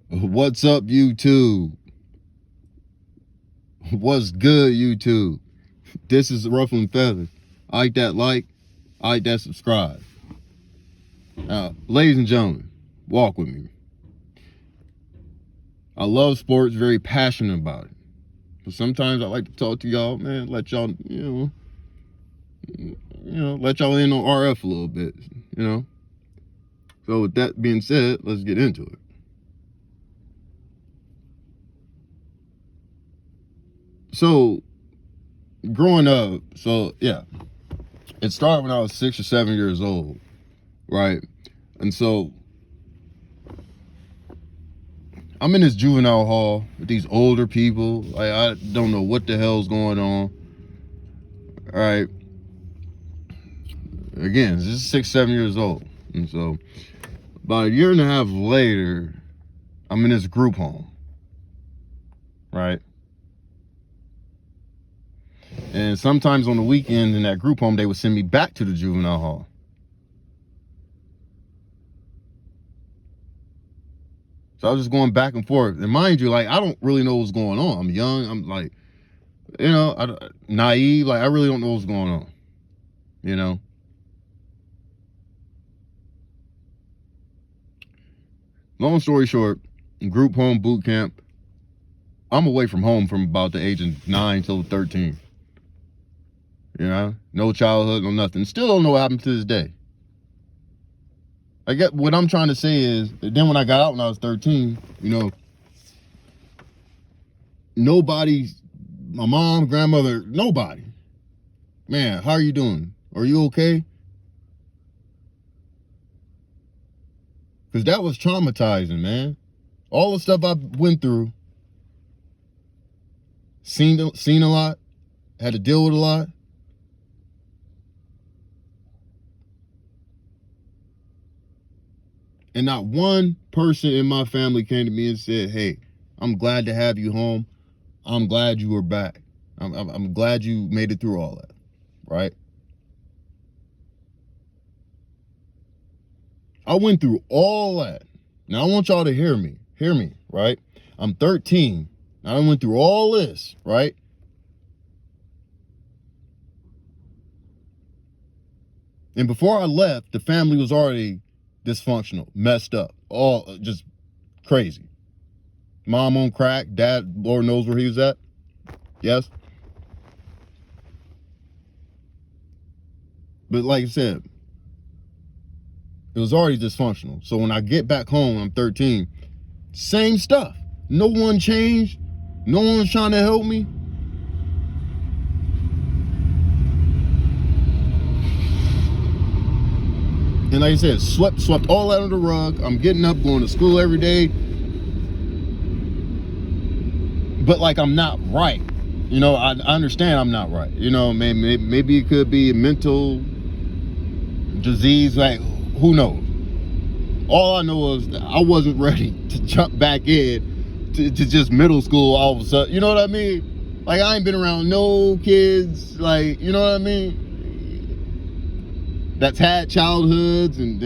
What's up, YouTube? What's good, YouTube? This is Rufflin Feathers. I like that subscribe. Ladies and gentlemen, walk with me. I love sports, very passionate about it. But sometimes I like to talk to y'all, man, let y'all, let y'all in on RF a little bit, So with that being said, let's get into it. So, growing up, it started when I was 6 or 7 years old, right? And so I'm in this juvenile hall with these older people. Like, I don't know what the hell's going on. All right. Again, this is 6, 7 years old. And so about a year and a half later, I'm in this group home. Right. And sometimes on the weekend in that group home, they would send me back to the juvenile hall. So I was just going back and forth. And mind you, like, I don't really know what's going on. I'm young. I'm like, naive. Like, I really don't know what's going on. Long story short, group home boot camp. I'm away from home from about the age of 9 till 13. No childhood, no nothing. Still don't know what happened to this day. I get what I'm trying to say is, then when I got out when I was 13, nobody, my mom, grandmother, nobody. Man, how are you doing? Are you okay? Because that was traumatizing, man. All the stuff I went through, seen a lot, had to deal with a lot. And not one person in my family came to me and said, hey, I'm glad to have you home. I'm glad you were back. I'm glad you made it through all that, right? I went through all that. Now I want y'all to hear me, right? I'm 13. I went through all this, right? And before I left, the family was already dysfunctional, messed up, all just crazy. Mom on crack, dad, Lord knows where he was at. Yes. But like I said, it was already dysfunctional. So when I get back home, I'm 13, same stuff. No one changed. No one's trying to help me. And like I said, swept all out of the rug. I'm getting up, going to school every day. But like, I'm not right. I understand I'm not right. Maybe it could be a mental disease. Like, who knows? All I know is that I wasn't ready to jump back in to just middle school all of a sudden. You know what I mean? Like, I ain't been around no kids. Like, you know what I mean? That's had childhoods and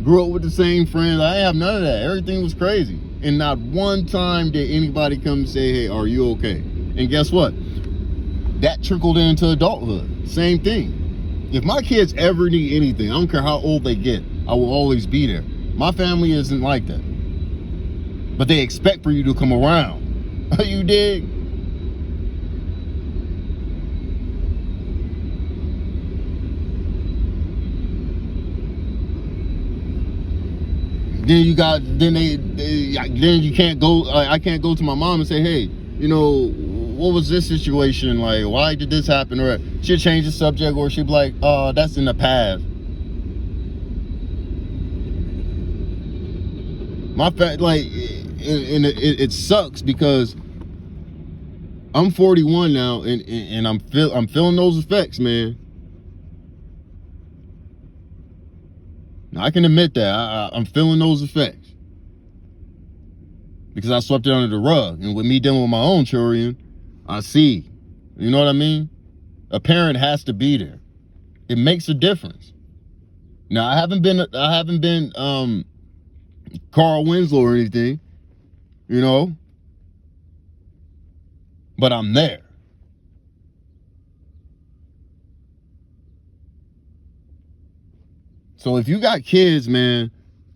grew up with the same friends. I didn't have none of that. Everything was crazy. And not one time did anybody come and say, hey, are you okay? And guess what? That trickled into adulthood. Same thing. If my kids ever need anything, I don't care how old they get, I will always be there. My family isn't like that. But they expect for you to come around. You dig? Then you can't go. I can't go to my mom and say, hey, what was this situation like? Why did this happen? Or she'll change the subject, or she'll be like, oh, that's in the past. It sucks because I'm 41 now, and I'm feeling those effects, man. Now, I can admit that I'm feeling those effects because I swept it under the rug. And with me dealing with my own children, I see. You know what I mean? A parent has to be there. It makes a difference. Now, I haven't been Carl Winslow or anything, you know, but I'm there. So if you got kids, man,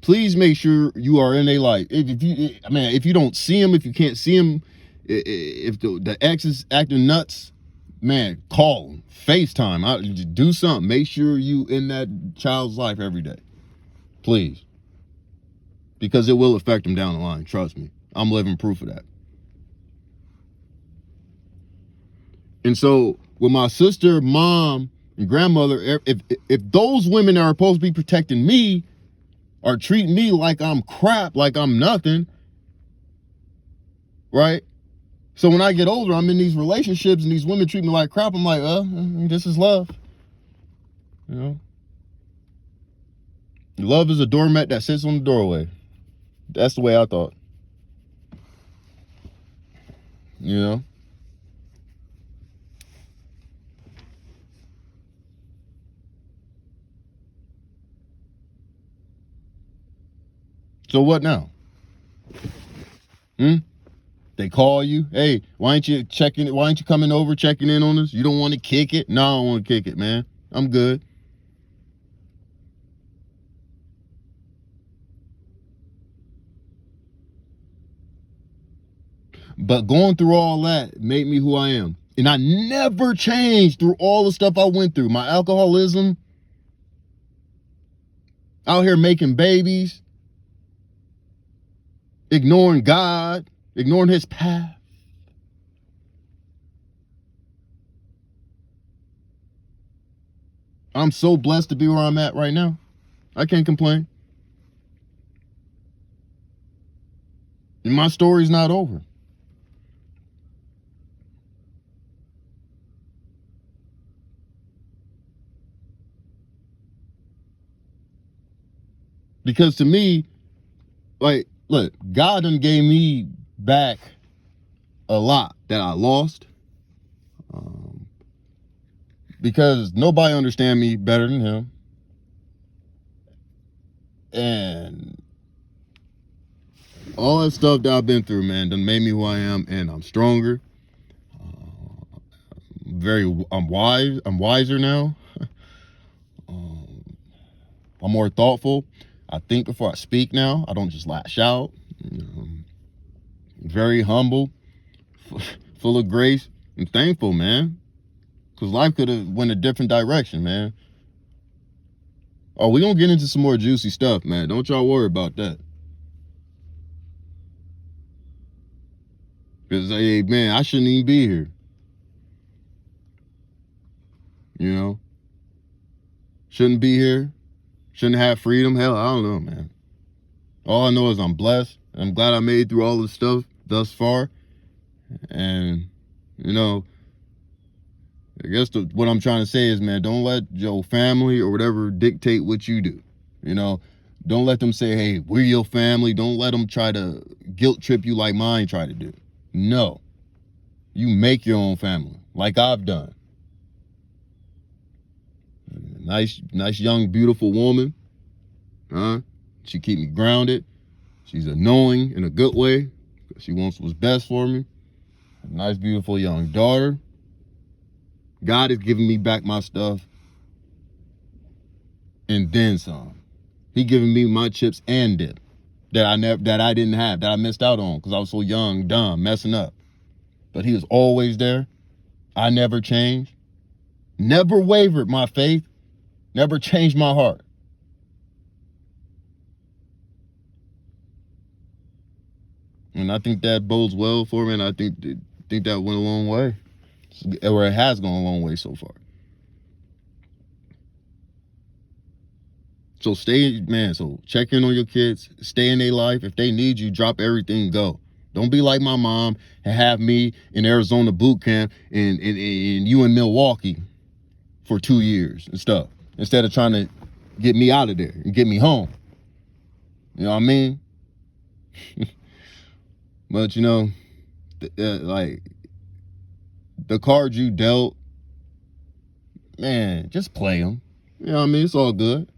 please make sure you are in their life. If you don't see them, if you can't see them, if the ex is acting nuts, man, call them, FaceTime, do something. Make sure you in that child's life every day, please, because it will affect them down the line. Trust me, I'm living proof of that. And so with my sister, mom, and grandmother, if those women that are supposed to be protecting me are treating me like I'm crap, like I'm nothing, right? So when I get older, I'm in these relationships and these women treat me like crap. I'm like, this is love. You know? Love is a doormat that sits on the doorway. That's the way I thought. You know? So what now? They call you, hey, why ain't you coming over, checking in on us? You don't want to kick it? No, I don't want to kick it, man. I'm good. But going through all that made me who I am. And I never changed through all the stuff I went through. My alcoholism, out here making babies, ignoring God, ignoring his path. I'm so blessed to be where I'm at right now. I can't complain. And my story's not over. Because to me, like, look, God done gave me back a lot that I lost. Because nobody understand me better than him. And all that stuff that I've been through, man, done made me who I am, and I'm stronger. I'm wiser now. I'm more thoughtful. I think before I speak now. I don't just lash out. Very humble, full of grace, and thankful, man. Because life could have went a different direction, man. Oh, we gonna get into some more juicy stuff, man. Don't y'all worry about that. Because, hey, man, I shouldn't even be here. You know? Shouldn't be here. Shouldn't have freedom. Hell, I don't know, man. All I know is I'm blessed. I'm glad I made it through all this stuff thus far. And, you know, I guess what I'm trying to say is, man, don't let your family or whatever dictate what you do. You know, don't let them say, hey, we're your family. Don't let them try to guilt trip you like mine tried to do. No. You make your own family, like I've done. Nice, young, beautiful woman. She keep me grounded. She's knowing in a good way. She wants what's best for me. A nice, beautiful young daughter. God is giving me back my stuff and then some. He giving me my chips and dip that I didn't have, that I missed out on because I was so young, dumb, messing up. But he was always there. I never changed. Never wavered my faith. Never changed my heart. And I think that bodes well for me, and I think that went a long way. Or it has gone a long way so far. So check in on your kids. Stay in their life. If they need you, drop everything, go. Don't be like my mom and have me in Arizona boot camp and you in Milwaukee for 2 years and stuff. Instead of trying to get me out of there and get me home. You know what I mean? But, you know, like, the cards you dealt, man, just play them. You know what I mean? It's all good.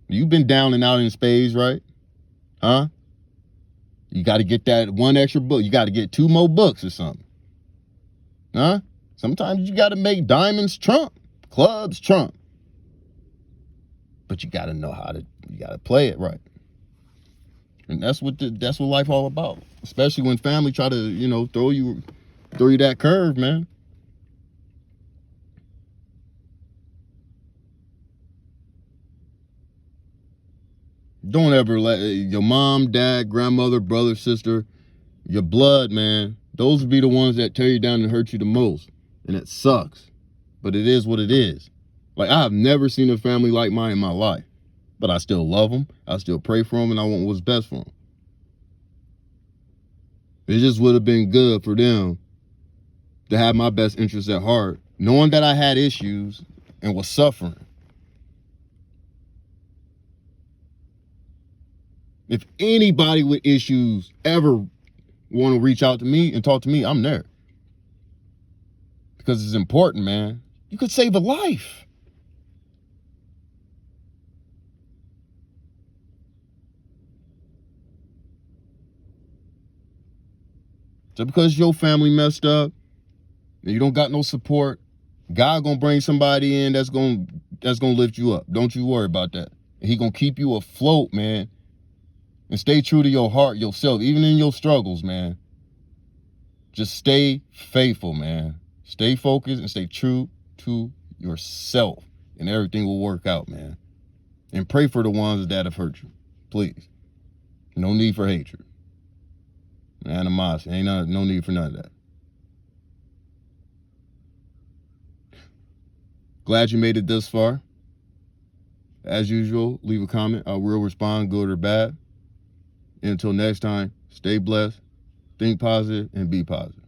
You've been down and out in spades, right? Huh? You got to get that one extra book. You got to get 2 more books or something. Huh? Sometimes you got to make diamonds trump, clubs trump. But you got to know you got to play it right. And that's what life all about. Especially when family try to, throw you that curve, man. Don't ever let your mom, dad, grandmother, brother, sister, your blood, man, those would be the ones that tear you down and hurt you the most. And it sucks. But it is what it is. Like, I have never seen a family like mine in my life. But I still love them. I still pray for them, and I want what's best for them. It just would have been good for them to have my best interests at heart, knowing that I had issues and was suffering. If anybody with issues ever want to reach out to me and talk to me, I'm there. Because it's important, man. You could save a life. Just because your family messed up and you don't got no support, God gonna bring somebody in that's gonna lift you up. Don't you worry about that. He gonna keep you afloat, man. And stay true to your heart, yourself, even in your struggles, man. Just stay faithful, man. Stay focused and stay true to yourself, and everything will work out, man. And pray for the ones that have hurt you, please. No need for hatred, animosity. No need for none of that. Glad you made it this far. As usual, leave a comment. I will respond, good or bad. Until next time, stay blessed, think positive, and be positive.